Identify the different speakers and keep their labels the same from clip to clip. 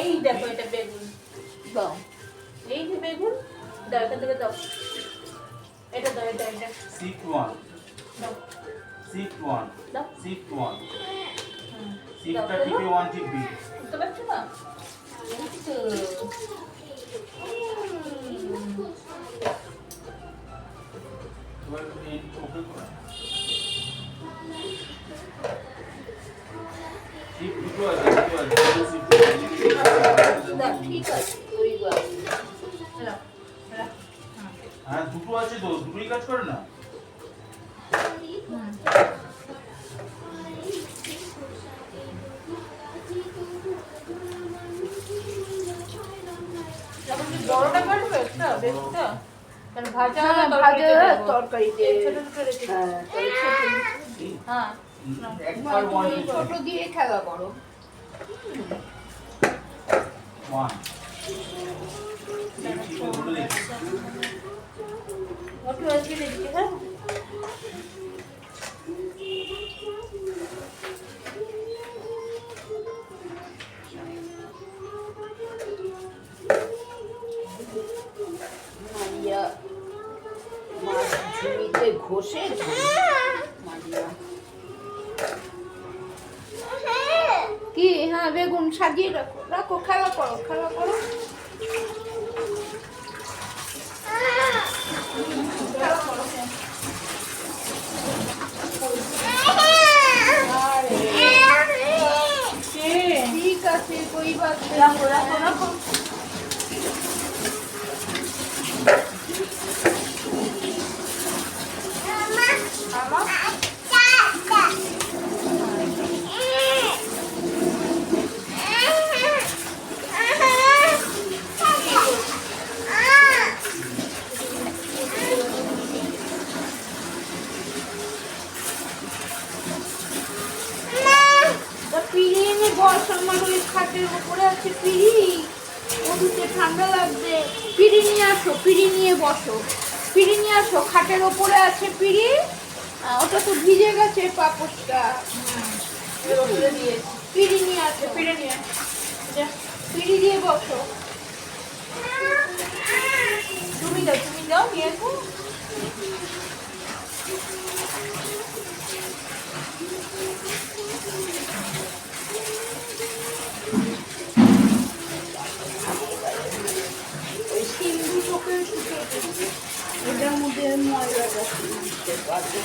Speaker 1: এই দেখো এটা বেগুন দাও, এই যে বেগুন দাও, এখান থেকে দাও, এটা দাও, এটা
Speaker 2: Shift 1
Speaker 1: দাও,
Speaker 2: Shift 1
Speaker 1: দাও,
Speaker 2: Shift 1
Speaker 1: দাও,
Speaker 2: Shift টা টিপে 1 টিপবি।
Speaker 1: বুঝতে পারছো না?
Speaker 2: এবার এই ওকে কর। Shift দুটো আছে, Shift
Speaker 1: দাও, ঠিক আছে, ওই বাবা নাও, নাও,
Speaker 2: হ্যাঁ দুটো আছে তো, দুটোই কাজ করে না।
Speaker 1: এখন কি বড়টা কাটবে একটা বেগুনটা? কারণ ভাজা
Speaker 3: ভাজা তরকারিতে
Speaker 1: ছোট ছোট রেখে হ্যাঁ
Speaker 2: একবার 1
Speaker 3: তুমি ছোট দিয়ে খেলা করো।
Speaker 2: 1 এই ঠিক করে দেখি।
Speaker 1: মোটু আজকে দেখি হ্যাঁ
Speaker 3: মারিয়া মাছ ঝুড়িতে ঘষে মারিয়া কি হ্যাঁ বেগুন সাজিয়ে রাখো রাখো খেলা করো খেলা করো খেলা করো। ঠিক আছে কই বাদ
Speaker 1: রাখো রাখো রাখো
Speaker 3: পিড়ি এনে বস আমার ওই খাটের উপরে আছে পিড়ি মধুতে ঠান্ডা লাগবে পিড়ি নিয়ে আসো পিড়ি নিয়ে বসো পিড়ি নিয়ে আসো খাটের উপরে আছে পিড়ি ওটা তো ভিজে গেছে পাপড়টা পিড়ি নিয়ে আসো
Speaker 1: ফিরে নিয়ে
Speaker 3: পিড়ি দিয়ে বসো
Speaker 1: তুমি দাও নিয়ে আসো
Speaker 3: ওই সিন্ধু চোখের শুকে এটার মধ্যে ময়লাটা দিতে পারবে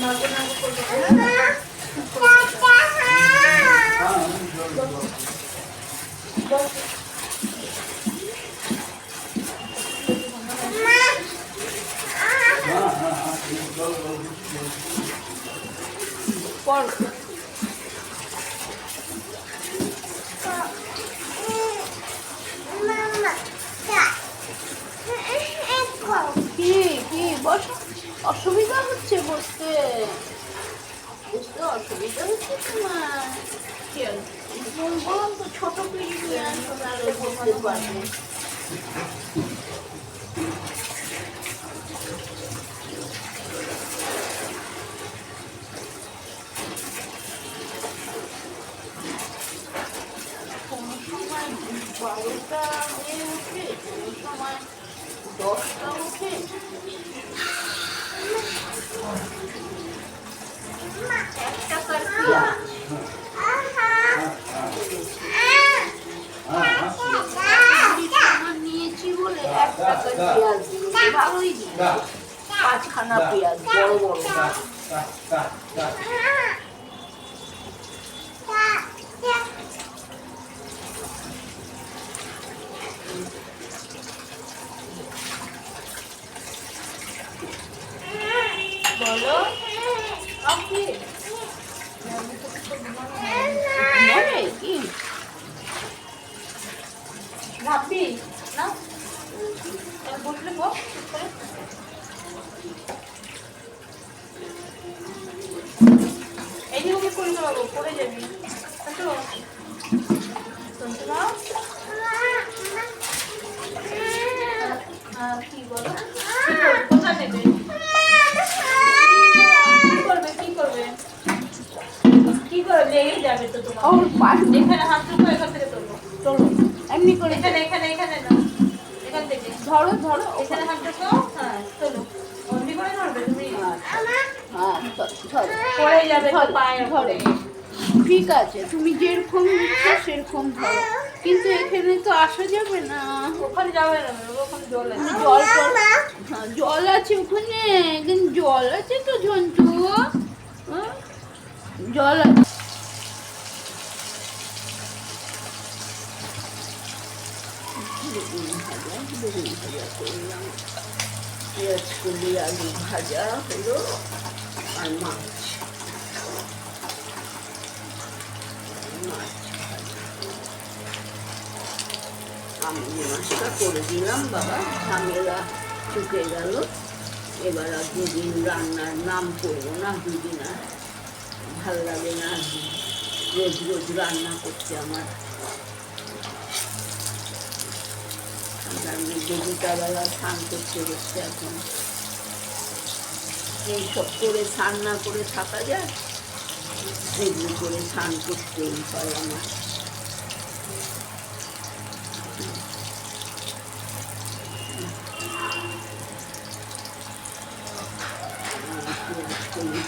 Speaker 1: নাগো নাগো করবে
Speaker 3: পর কি কি বস অসুবিধা হচ্ছে বসতে বুঝতে অসুবিধা হচ্ছে তোমার
Speaker 1: কি আর
Speaker 3: বললাম তো ছোট পিড়ি নিয়ে আসো তাহলে বসতে পারবে কোনো সময় 12টা হয়ে ওঠে কোনো সময় 10টা ওঠে এক টাকার পেঁয়াজ আমার নিয়েছি বলে 1 টাকার পেঁয়াজ দিয়েছি ভালোই দিয়েছি 5খানা পেঁয়াজ বড় বড়
Speaker 1: বলো
Speaker 3: আপনি মনে কি
Speaker 1: ভাববি না বসলে বস বকি করি না বাবু, পড়ে যাবি। আসো সঞ্চনা, কি বলো, কি করবে, কোথায় নেবে, কি করবে, কি করবে, লেগে যাবে তো তোমার।
Speaker 3: ওর পাশে
Speaker 1: এখানে হাত রাখো, এখান থেকে তোলো,
Speaker 3: চলো এমনি করে
Speaker 1: এখানে এখানে এখানে না, এখান থেকে
Speaker 3: ধরো ধরো
Speaker 1: এখানে হাত রাখো, হ্যাঁ তোলো। অমনি করে ধরবে তুমি,
Speaker 3: হ্যাঁ ধরো
Speaker 1: পড়ে যাবে তো পায়ের
Speaker 3: ধরো।
Speaker 1: উপরে।
Speaker 3: ঠিক আছে, তুমি যেরকম ইচ্ছা সেরকম ধরো, কিন্তু এখানে তো আসা যাবে না।
Speaker 1: ওখানে যাবে না, ওখানে জল আছে।
Speaker 3: জল হ্যাঁ, জল আছে ওখানে, কিন্তু জল আছে তো ঝন্টু, হ্যাঁ? জল আছে। বেগুন ভাজা করলাম, পেঁয়াজ কলি আলু ভাজা হলো, আর মাছ আমি মাছটা করে দিলাম, বাবা ঝামেলা চুকে গেল। এবার আর দুদিন রান্নার নাম করবো না, দুদিন আর ভাল লাগে না রোজ রোজ রান্না করতে আমার। আমি দুটাবেলা স্নান করতে হচ্ছে এখন, এইসব করে স্নান না করে থাকা যায়, এগুলো করে স্নান করতেই হয় আমার।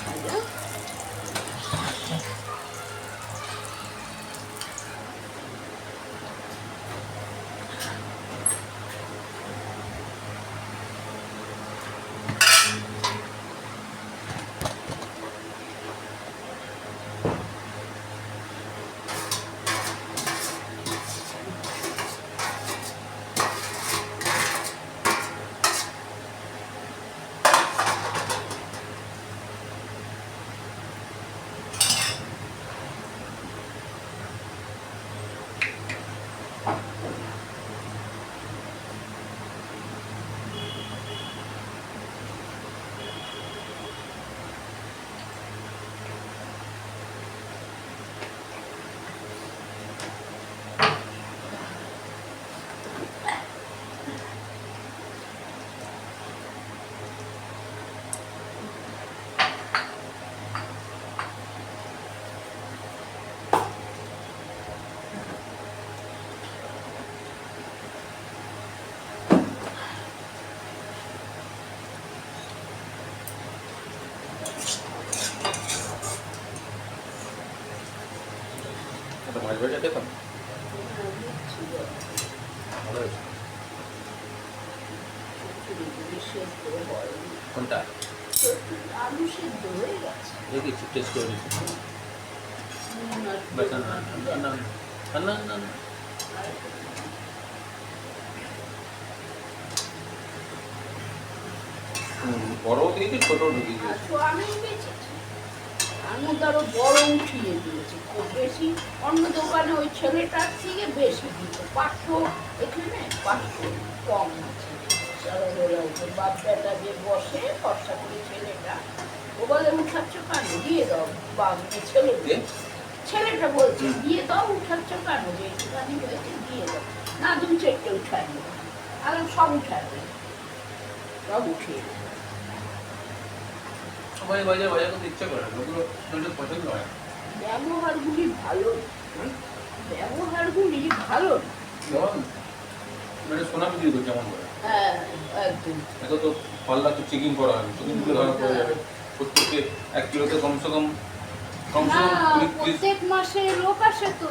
Speaker 3: ভাজা
Speaker 2: মাছ ভাজা খেতাম, ভালো হয়েছে। কোনটা?
Speaker 3: আলু সেদ্ধ হয়ে গেছে।
Speaker 2: দেখি টেস্ট করে নিচ্ছি। না না না না না না না, বড়ও দিয়েছি ছোটও ঢুকিয়েছি।
Speaker 3: আমি বেঁচেছি, আমি তো আরো বড় উঠিয়ে দিয়েছি, খুব বেশি অন্য দোকানে ওই ছেলেটার থেকে বেশি দিত, 500, এখানে 500 কম আছে। বাপ বেটা যে বসে খরচা করে ছেলেটা, ও বলে উঠাচ্ছ কেন, দিয়ে দাও বাপ ছেলেকে, ছেলেটা বলছে দিয়ে দাও, উঠাচ্ছ কেন, যে একটুখানি হয়েছে দিয়ে দাও, না 2-4টে উঠায় নেব, আর সব উঠাবে, সব উঠিয়ে দেবে।
Speaker 2: সবাই বাজার বাজার করতে ইচ্ছা করে, লোকগুলো পছন্দ হয়।
Speaker 3: ব্যবহারগুলি ভালো, ব্যবহারগুলি ভালো।
Speaker 2: যেমন মানে সোনামি দিয়ে করছে এমন করে,
Speaker 3: হ্যাঁ একদম।
Speaker 2: এত তো পাল্লা তো চেকিং করা হবে, চেকিং করে ধরা পড়ে যাবে। প্রত্যেককে 1 কিলোতে কমসে কম
Speaker 3: না, প্রত্যেক মাসে লোক আসে তো,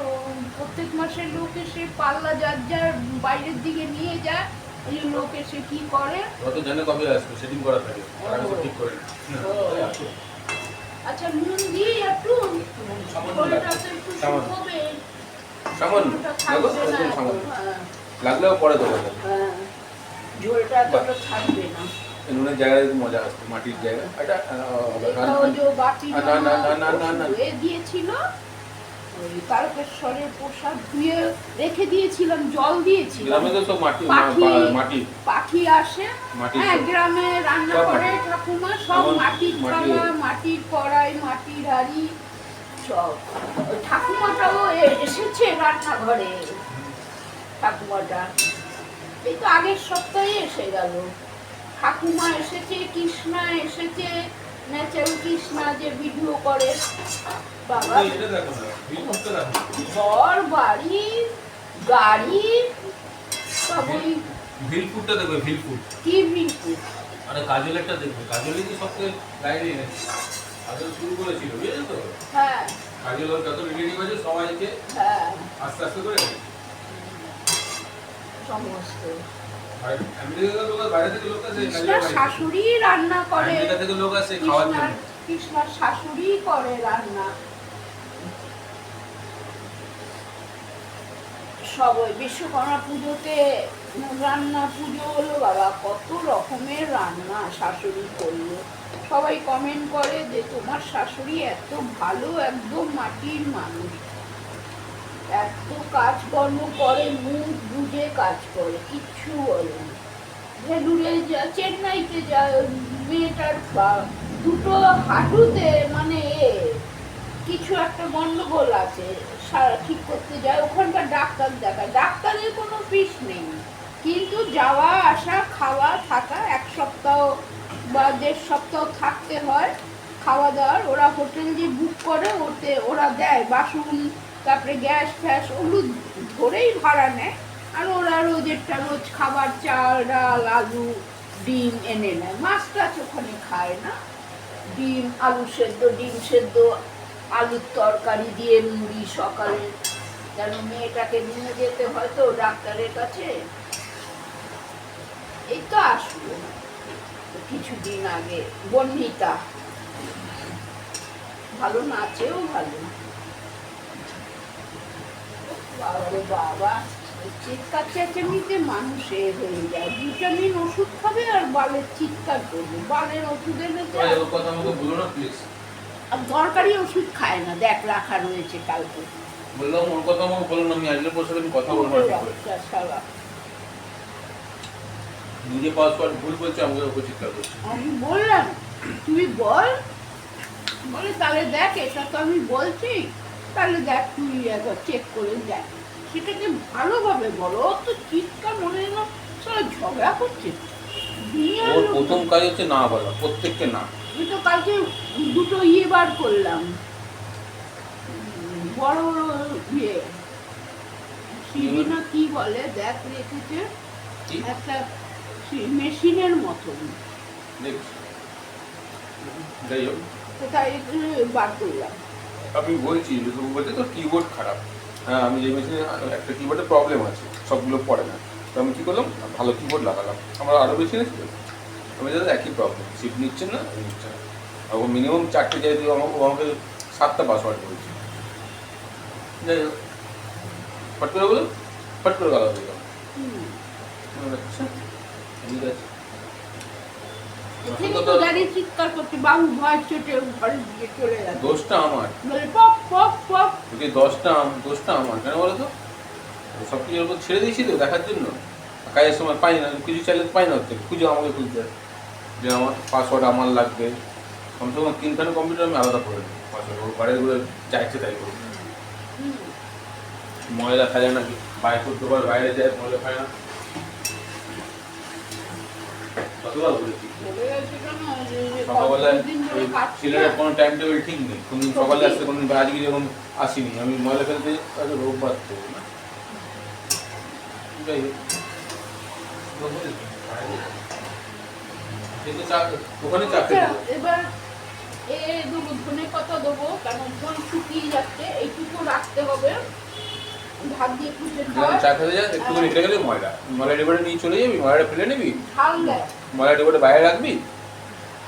Speaker 3: প্রত্যেক মাসে লোক এসে পাল্লা যার যার বাইরের দিকে নিয়ে যায়, এই লোক এসে কি করে,
Speaker 2: যত জানে কবে আসবে সেটিং করা থাকে, আর আমি সব ঠিক করে নিই।
Speaker 3: আচ্ছা নুন দিয়ে একটু
Speaker 2: সামান্য
Speaker 3: ঝোলটা
Speaker 2: লাগবে,
Speaker 3: তো একটু
Speaker 2: সামান্য
Speaker 3: শুকোবে,
Speaker 2: সামান্য
Speaker 3: ঝোলটা
Speaker 2: দেখো,
Speaker 3: থাকবে না
Speaker 2: একদম
Speaker 3: এত,
Speaker 2: সামান্য,
Speaker 3: হ্যাঁ,
Speaker 2: লাগলেও পরে দেবো।
Speaker 3: হ্যাঁ, ঝোলটা এতটা থাকবে না।
Speaker 2: নুনের জায়গায় মজা আসবে, মাটির জায়গায় এটা
Speaker 3: এটাও যে বাটির
Speaker 2: না, না, না, না, না, না।
Speaker 3: ধুয়ে দিয়েছিল, ওই তারকেশ্বরের প্রসাদ ধুয়ে রেখে দিয়েছিলাম, জল দিয়েছিলাম।
Speaker 2: গ্রামে তো সব মাটি, মাটি
Speaker 3: পাখি আসে,
Speaker 2: মাটির
Speaker 3: হ্যাঁ
Speaker 2: সব।
Speaker 3: গ্রামে রান্না
Speaker 2: সব
Speaker 3: করে
Speaker 2: মাটি।
Speaker 3: ঠাকুমা, সব
Speaker 2: আমার
Speaker 3: মাটির
Speaker 2: মাটি
Speaker 3: থালা,
Speaker 2: আছে।
Speaker 3: মাটির কড়াই, মাটির হাঁড়ি, সব ওই ঠাকুমাটাও এসেছে রান্নাঘরে। ঠাকুমাটা এই তো আগের সপ্তাহে এসে গেল। ঠাকুমা এসেছে, কৃষ্ণা এসেছে, ন্যাচারাল কৃষ্ণা যে ভিডিও করে। বাবা
Speaker 2: এটা দেখো না, বিলকুলটা দেখো।
Speaker 3: ঘর বাড়ি গাড়ি সব ওই
Speaker 2: ভিলফুটটা দেখো, ভিলফুট।
Speaker 3: কি বিলকুল।
Speaker 2: আরে কাজলেরটা দেখো, কাজলই তো সবচেয়ে লাইনে এনেছে। কাজল শুরু করেছিল, বুঝেছো তো?
Speaker 3: হ্যাঁ
Speaker 2: কাজল ওর যত রিলেটিভ আছে সবাইকে
Speaker 3: হ্যাঁ
Speaker 2: আস্তে আস্তে করে
Speaker 3: সমস্ত
Speaker 2: আর আমেরিকা থেকে লোক, বাইরে থেকে লোক আসে,
Speaker 3: কৃষ্ণার শাশুড়ি রান্না করে।
Speaker 2: আমেরিকা থেকে লোক আসে খাওয়ার জন্য।
Speaker 3: কৃষ্ণার শাশুড়ি করে রান্না। সব ওই বিশ্বকর্মা পুজোতে রান্না পুজো হলো, বাবা কত রকমের রান্না শাশুড়ি করলো। সবাই কমেন্ট করে যে তোমার শাশুড়ি এত ভালো, একদম মাটির মানুষ, এত কাজকর্ম করে, মুখ বুঝে কাজ করে, কিচ্ছু বলে না। ভেলুরে যা, চেন্নাইতে যা, মেয়েটার দুটো হাঁটুতে মানে কিছু একটা গন্ডগোল আছে, ঠিক করতে যায়, ওখানকার ডাক্তার দেখায়। ডাক্তারের কোনো ফিস নেই, কিন্তু যাওয়া আসা খাওয়া থাকা 1 সপ্তাহ বা 1.5 সপ্তাহ থাকতে হয়। খাওয়া দাওয়ার ওরা হোটেল যে বুক করে, ওতে ওরা দেয় বাসন, তারপরে গ্যাস ফ্যাস ওগুলো ধরেই ভাড়া নেয়। আর ওরা রোজেরটা রোজ খাবার, চাল ডাল আলু ডিম এনে নেয়। মাছ টাছ ওখানে খায় না। ডিম আলু সেদ্ধ, ডিম সেদ্ধ, আলুর তরকারি দিয়ে মুড়ি সকালে, যেন মেয়েটাকে নিয়ে যেতে হয় তো ডাক্তারের কাছে। এই তো আসলো কিছুদিন আগে বর্ণিতা, ভালো নাচেও ভালো। বাবা বাবা, চিৎকার চেঁচামেচিতে মানুষ হয়ে যায়। ভিটামিন ওষুধ খাবে আর বালের চিৎকার করবে। বালের ওষুধ এনেছে,
Speaker 2: ওর কথা আমাকে বলো না প্লিজ।
Speaker 3: আর দরকারি ওষুধ খায় না। দেখ রাখা রয়েছে কালকে।
Speaker 2: বললাম ওর কথা আমাকে বলো না, আমি আসলে পর সাথে আমি কথা বলবো না। নিজে পাসওয়ার্ড ভুল বলছে, আমাকে ওপর চিৎকার করছে।
Speaker 3: আমি বললাম তুই বল, বলে তাহলে দেখ এটা তো আমি বলছি, তাহলে দেখ তুই একবার চেক করে দেখ, সেটাকে ভালোভাবে বলো। ও তো চিৎকার মনে হয় না সারা ঝগড়া করছে।
Speaker 2: ওর প্রথম কাজ হচ্ছে না বলা, প্রত্যেককে না।
Speaker 3: আমি তো কালকে দুটো বার করলাম, বড় ইয়ে সিঁড়ি না কি বলে, দেখ রেখেছে একটা মেশিনের মতন,
Speaker 2: দেখছি যাই হোক,
Speaker 3: কোথায় বার করলাম।
Speaker 2: আমি বলছি তুমি বলছে তোর কিবোর্ড খারাপ। হ্যাঁ, আমি যে মেশিনে একটা কিবোর্ডের প্রবলেম আছে, সবগুলো পড়ে না। তো আমি কী করলাম, ভালো কিবোর্ড লাগালাম। আমার আরও বেশি ছিল, আমি যাতে একই প্রবলেম, সিট নিচ্ছে না, নিচ্ছে না। আর ও মিনিমাম 4টে যাই দিয়ে আমাকে 7টা পাসওয়ার্ড বলছে। যাই হোক, ফট করে বলো, ফট করে গালা দিলাম। আচ্ছা ঠিক আছে,
Speaker 3: চিৎকার করছে, বাবু ভয় চোটে ঘরে দিকে চলে যাচ্ছে।
Speaker 2: দোষটা আমার,
Speaker 3: পপ পপ পপ,
Speaker 2: দোষটা আমার। কেন বলো তো, সব কিছুর উপর ছেড়ে দিয়েছি তো দেখার জন্য। কাজের সময় পাই না, কিছু চাইলে পাই না, হচ্ছে খুঁজে আমাকে খুঁজতে হয় যে আমার পাসওয়ার্ড আমার লাগবে। কমসে কম 3খানা কম্পিউটার আমি আলাদা করে দিই পাসওয়ার্ড। ওর বাড়িগুলো যা ইচ্ছে তাই করি। ময়লা ফেলে নাকি, বাইরে করতে পারে, বাইরে যায় ময়লা ফেলে না। কতবার বলেছি সকালবেলায় ওই ছেলের কোনো টাইম টেবিল ঠিক নেই, কোনদিন সকালে আসতে, কোনদিন আজকে যেমন আসিনি, আমি ময়লা ফেলতে আগে রোববার তো না। যাই হোক, ওখানে চা খেতে
Speaker 3: এবার দেবো ধনে পাতা দেবো, কারণ ধন শুকিয়ে যাচ্ছে, এইটুকু রাখতে হবে। ভাত দিয়ে কুচে
Speaker 2: চা খেতে যায়, একটুখানি রেখে গেলে ময়লা ডিবাটা নিয়ে চলে যাবি, ময়লাটা ফেলে নিবি, ময়লা ডিবাটা বাইরে রাখবি,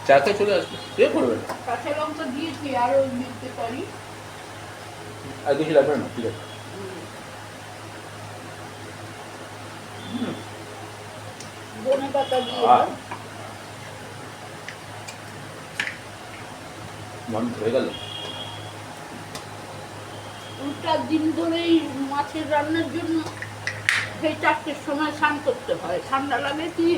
Speaker 2: চা খেয়ে চলে আসবি, কে করবে না।
Speaker 3: কাঁচা লঙ্কা দিয়েছি, আরো দিতে পারি,
Speaker 2: আর কিছু লাগবে না, ঠিক আছে।
Speaker 3: ধনে পাতা দিয়ে
Speaker 2: মন হয়ে গেল।
Speaker 3: 2-4 দিন ধরেই মাছের রান্নার জন্য সেই 4টের সময় স্নান করতে হয়। ঠান্ডা লাগে কি,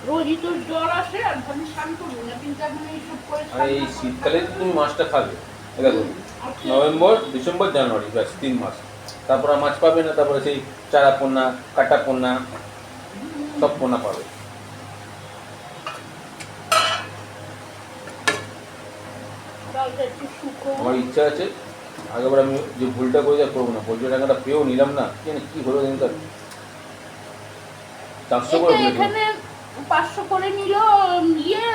Speaker 3: রোজই তো জ্বর আসে, আর আমি স্নান করবো না, কিন্তু এখন এইসব করে।
Speaker 2: আর এই শীতকালে তুমি মাছটা খাবে, দেখো
Speaker 3: আচ্ছা।
Speaker 2: নভেম্বর, ডিসেম্বর, জানুয়ারি, ব্যাস 3 মাস। তারপর আর মাছ পাবে না, তারপরে সেই চারা পোনা, কাটা পোনা, সব পোনা পাবে।
Speaker 3: ডালটা একটু শুকো।
Speaker 2: আমার ইচ্ছা আছে আগেবার আমি যে ভুলটা করে যা করবো না, পোলট্রি টাকাটা পেয়েও নিলাম না, কি জানি কি হলো দিনটা 400 করে
Speaker 3: এটা
Speaker 2: বলেছিল।
Speaker 3: এখানে 500 করে নিল ইয়ে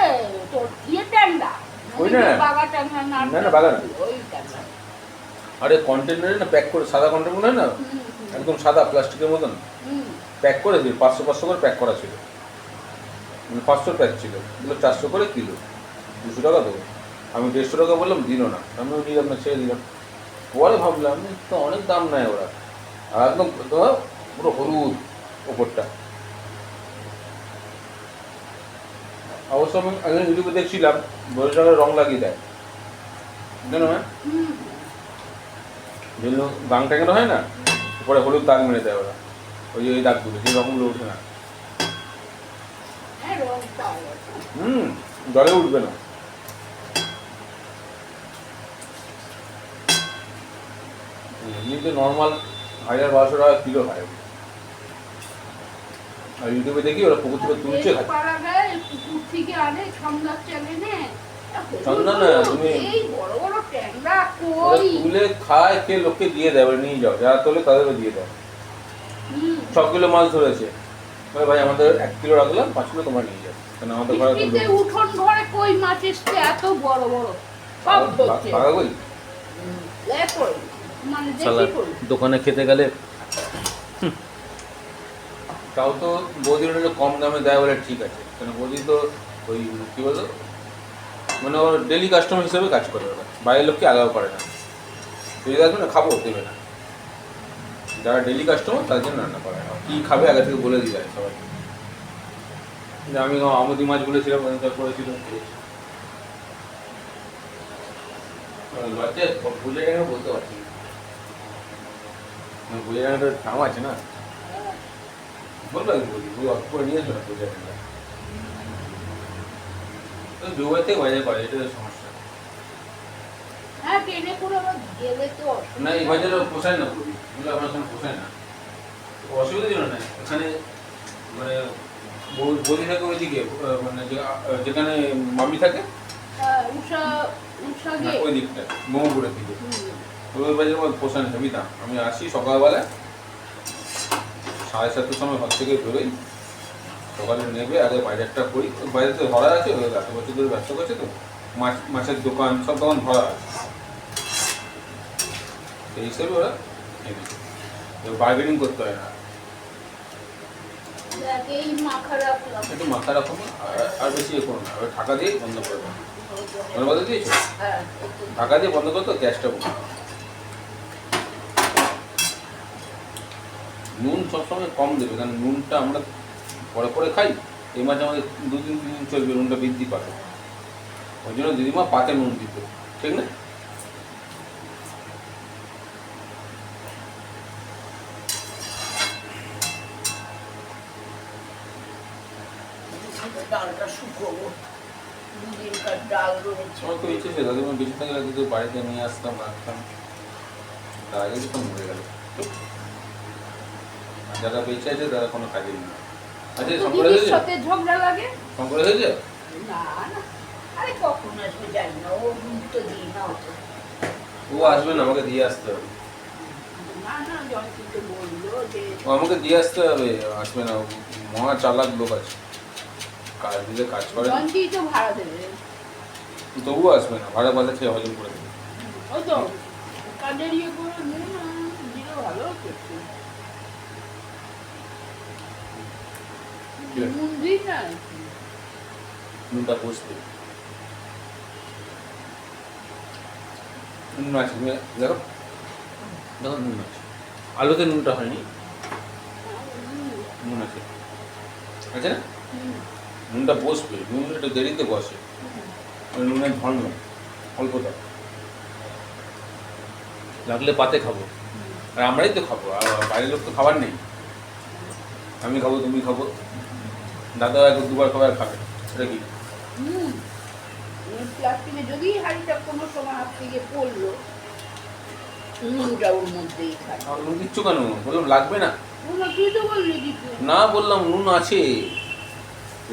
Speaker 3: তোর ইয়ে ট্যাংরা।
Speaker 2: ওই না?
Speaker 3: বাগা ট্যাংরা না।
Speaker 2: না, না, বাগা না।
Speaker 3: ওই ট্যাংরা।
Speaker 2: আরে কন্টেনারে না প্যাক করে, সাদা কন্টেনার হয় না, একদম সাদা প্লাস্টিকের মতন
Speaker 3: হুম।
Speaker 2: প্যাক করে দিল, 500 করে প্যাক করা ছিল, মানে 500 প্যাক ছিল, এগুলো 400 করে কিলো, 200 টাকা দেবো। আমি 150 টাকা বললাম, দিল না, আমিও নিলাম না, ছেড়ে দিলাম। পরে ভাবলাম তো অনেক দাম নেয় ওরা, আর একদম তোমার পুরো হলুদ ওপরটা। অবশ্য আমি একদিন ইউটিউবে দেখছিলাম 200 টাকার রং লাগিয়ে দেয়, জানো না,
Speaker 3: হুম।
Speaker 2: যেগুলো গাং টাঙানো হয় না, পরে হলুদ দাগ মেরে দেয় ওরা, ওই যে ওই দাগগুলো, সেই রকমগুলো ওঠে না।
Speaker 3: হ্যাঁ, রং পাওয়া যায়।
Speaker 2: জলে উঠবে না। এমনিতে নর্মাল 1000-1200 টাকা কিলো হয়। আর ইউটিউবে দেখি ওরা পুকুর থেকে তুলছে খাচ্ছে।
Speaker 3: পাড়া গায়ে পুকুর থেকে আনে সন্ধ্যার চ্যানেলে।
Speaker 2: সন্ধ্যা না, তুমি-
Speaker 3: এই বড় বড় ট্যাংরা
Speaker 2: ওরা
Speaker 3: কই।
Speaker 2: তুলে খায়, খেয়ে লোককে দিয়ে দেয়, এবার নিয়ে যাও, যারা তোলে তাদেরকে দিয়ে দেয়।
Speaker 3: হুম।
Speaker 2: 6 কিলো মাছ ধরেছে, বলে ভাই আমাদের 1 কিলো রাখলাম, 5 কিলো তোমরা নিয়ে যাও, কারণ আমাদের ঘরে তো
Speaker 3: বৃষ্টিতে উঠোন ঘরে কই মাছ এসছে এত বড় বড় সব ধরছে।
Speaker 2: ভাগা কই
Speaker 3: কই মানে
Speaker 2: শালা,
Speaker 3: দেখি কই।
Speaker 2: দোকানে খেতে গেলে তাও তো বৌদির একটু কম দামে দেয় বলে ঠিক আছে, কারণ বৌদি তো ওই কী বলতো, মানে ওর ডেলি কাস্টমার হিসেবে কাজ করে, ওরা বাইরের লোককে আলাও করে না, তুই আসবে না খাবো দেবে না, যারা ডেলি কাস্টমার তার জন্য রান্না করে না, কী খাবে আগে থেকে বলে দিয়ে দেয় সবাই। যে আমি আমুদি মাছ বলেছিলাম, করেছিল লজ্জা বুঝে গেলে বলতে পারছি না, বুঝে গেলে দাম আছে না, বলবো আমি বলি ওই অল্প করে নিয়ে আসবে না বুঝে গেলে, দুবাই থেকে বাজার করে, এটা সমস্যা।
Speaker 3: হ্যাঁ ট্রেনে করে আবার গেলে তো
Speaker 2: না এই বাজারে পোষায় না, বলি এগুলো আপনার সঙ্গে পোষায় না, অসুবিধা ছিল না এখানে, মানে বৌদি থাকে ওইদিকে, মানে যেখানে মামি থাকে
Speaker 3: উষা উষা গে
Speaker 2: ওই দিকটা মোমোপুরের দিকে, ওই বাজারের মধ্যে পোষায় হেবি দাম। আমি আসি সকালবেলা 7:30টার সময় ঘর থেকে বেরোই, সকালে নেবে আগে বাজারটা করি, বাজার তো ভরা আছে, ওই 8 বছর ধরে ব্যবসা করছে তো, মাছের দোকান সব দোকান ভরা আছে, সেই হিসেবে ওরা বার্গেনিং করতে হয় না,
Speaker 3: এই মাখা রাখলাম।
Speaker 2: একটু মাথা রাখো না, আর বেশি এ করো না, ওই টাকা দিয়ে বন্ধ করে দাও, মনে বলতে দিয়েছো
Speaker 3: হ্যাঁ
Speaker 2: টাকা দিয়ে বন্ধ করতো, গ্যাসটা বন্ধ। নুন সবসময় কম দেবে, কারণ নুনটা আমরা পরে পরে খাই, এই মাঝে আমাদের 2-3 দিন চলবে, নুনটা বৃদ্ধি পাবে, ওই জন্য দিদিমা পাতে নুন দিত, ঠিক না?
Speaker 3: ডালটা শুকোবো, দুদিনকার ডাল রয়েছে।
Speaker 2: আমার তো ইচ্ছে ছিল দাদিমা বেঁচে থাকলে যদি বাড়িতে নিয়ে আসতাম, রাখতাম, তার আগে তো মরে গেল, আর যারা বেঁচে আছে তারা কোনো কাজে নেই। আচ্ছা শঙ্করে
Speaker 3: দিদির
Speaker 2: হয়েছে,
Speaker 3: সাথে ঝগড়া লাগে
Speaker 2: শঙ্করে হয়েছে,
Speaker 3: না না, আরে কখন আসবে জানি না, ও গুরুত্ব দিই না অত।
Speaker 2: ও আসবে না, আমাকে দিয়ে আসতে হবে,
Speaker 3: না না জয়ন্তীকে বললো যে
Speaker 2: ও আমাকে দিয়ে আসতে হবে, আসবে না, ও মহা চালাক লোক আছে, কাজ দিলে কাজ করে,
Speaker 3: জয়ন্তী তো ভাড়া দেবে।
Speaker 2: তবুও আসবে না, ভাড়া পাল্লা খেয়ে হজম করে দেবে।
Speaker 3: ওই তো কাজের ইয়ে করে নিয়ে না দিলে ভালো করছে।
Speaker 2: কি আছে?
Speaker 3: নুন দিই না
Speaker 2: নুনটা বসবে, নুন আছে, তুমি দেখো দেখো নুন আছে, আলুতে নুনটা হয়নি, নুন আছে, আছে না, নুনটা বসবে, নুন একটু দেরিতে বসে, ওই নুনের ধর্ম অল্প দাও, লাগলে পাতে খাবো, আর আমরাই তো খাবো, আর বাইরের লোক তো খাবার নেই, আমি খাবো তুমি খাবো, দাদা এক 2বার খাবার খাবে, এটা কি
Speaker 3: প্লাস্টিকে যদি হাঁড়িটা কোনো সময় হাত থেকে পড়লো নুনটা ওর মধ্যেই খায়।
Speaker 2: আর নুন দিচ্ছ কেন? বললাম লাগবে না।
Speaker 3: ওরা তুই তো বললি দিতে।
Speaker 2: না বললাম নুন আছে,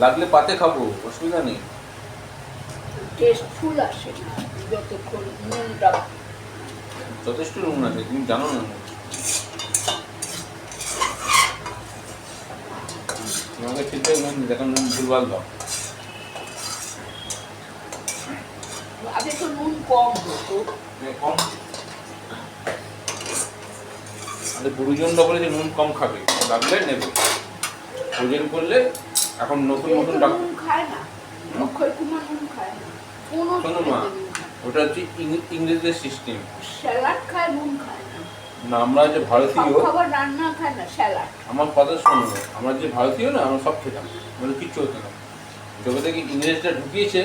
Speaker 2: লাগলে পাতে খাবো, অসুবিধা নেই।
Speaker 3: টেস্টফুল আসে না যতক্ষণ নুনটা।
Speaker 2: যথেষ্ট নুন আছে, তুমি জানো না। তোমাকে খেতে নুন দেখো, নুন ভুলভাল দাও।
Speaker 3: আগে তো নুন কম হতো।
Speaker 2: কম, আমাদের গুরুজনরা বলে যে নুন কম খাবে, লাগলে নেবে, ওজন করলে। এখন নতুন
Speaker 3: কেউ
Speaker 2: নতুন
Speaker 3: তো
Speaker 2: ডাক্তার,
Speaker 3: নুন খায় না, অক্ষয় কুমার নুন খায় না কোনো
Speaker 2: শোনো মা, ওটা হচ্ছে ইংরেজদের সিস্টেম।
Speaker 3: স্যালাড খায়, নুন খায় না।
Speaker 2: না, আমরা যে ভারতীয়,
Speaker 3: খাবার রান্না খায় না, স্যালাড।
Speaker 2: আমার কথা শোনো, আমরা যে ভারতীয় না, আমরা সব খেতাম, আমাদের কিচ্ছু হতো না। যবে থেকে ইংরেজরা ঢুকিয়েছে,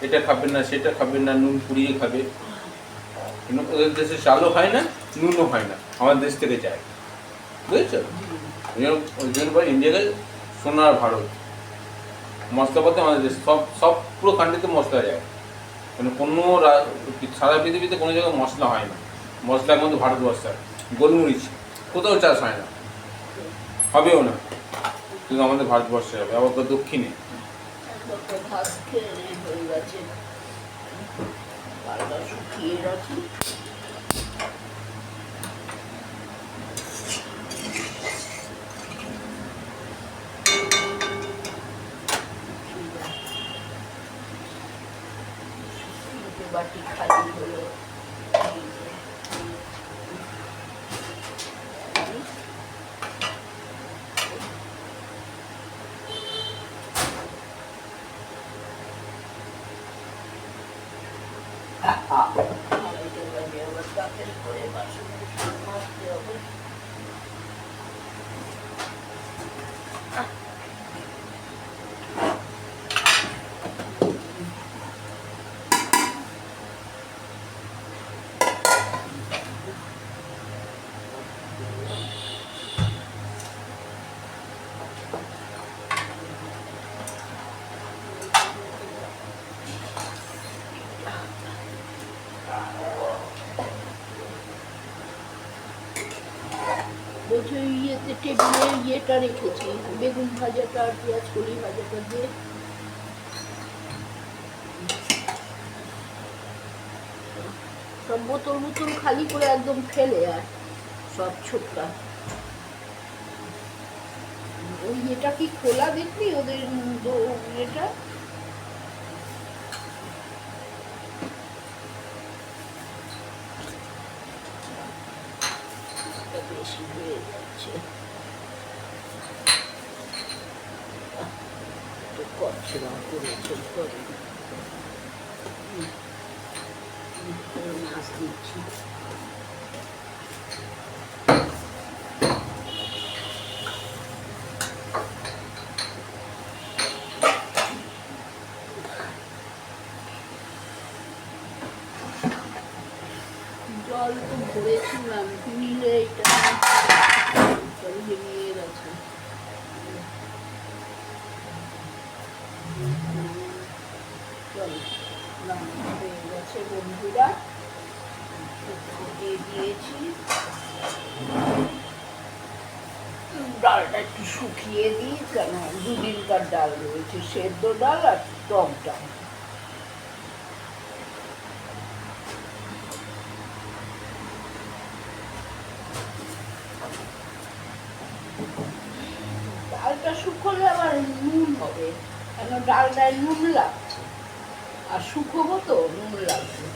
Speaker 2: এটা খাবেন না, সেটা খাবেন না, নুন পুড়িয়ে খাবে। কিন্তু ওদের দেশে চালও হয় না, নুনও হয় না, আমাদের দেশ থেকে যায়, বুঝেছো? ওই জন্য পরে ইন্ডিয়াকে সোনার ভারত। মশলাপাতি আমাদের দেশ, সব সব পুরো কান্ট্রিতে মশলা যায়। মানে কোনো সারা পৃথিবীতে কোনো জায়গায় মশলা হয় না, মশলা একমাত্র ভারতবর্ষে। গোলমরিচ কোথাও চাষ হয় না, হবেও না, কিন্তু আমাদের ভারতবর্ষে হবে, আবার দক্ষিণে।
Speaker 3: ভাত খেয়ে হয়ে গেছে, পাল্টা শুকিয়ে রাখি। বাটি খালি হলো। বলছি ওই ইয়েতে টেবিলে ইয়েটা রেখেছি, বেগুন ভাজাটা আর পেঁয়াজ কলি ভাজাটা দিয়ে। সব বোতল বোতল খালি করে একদম ফেলে, আর সব ছোটকা। ওই এটা কি খোলা দেখবি ওদের এটা? বেশি হয়ে যাচ্ছে, কচ্ছরা করেছে করে মাছ দিচ্ছি। জল তো ভরেছিলাম, নিলে এটা জল জমিয়ে গেছে। জল রান্না হয়ে গেছে বন্ধুরা, দিয়ে দিয়েছি। ডালটা একটু শুকিয়ে দিই, কেন দুদিনকার ডাল রয়েছে, সেদ্ধ ডাল আর টক ডাল। ডালটা শুকোলে আবার নুন হবে, কেন ডালটায় নুন লাগছে, আর শুকোবো তো নুন লাগবে।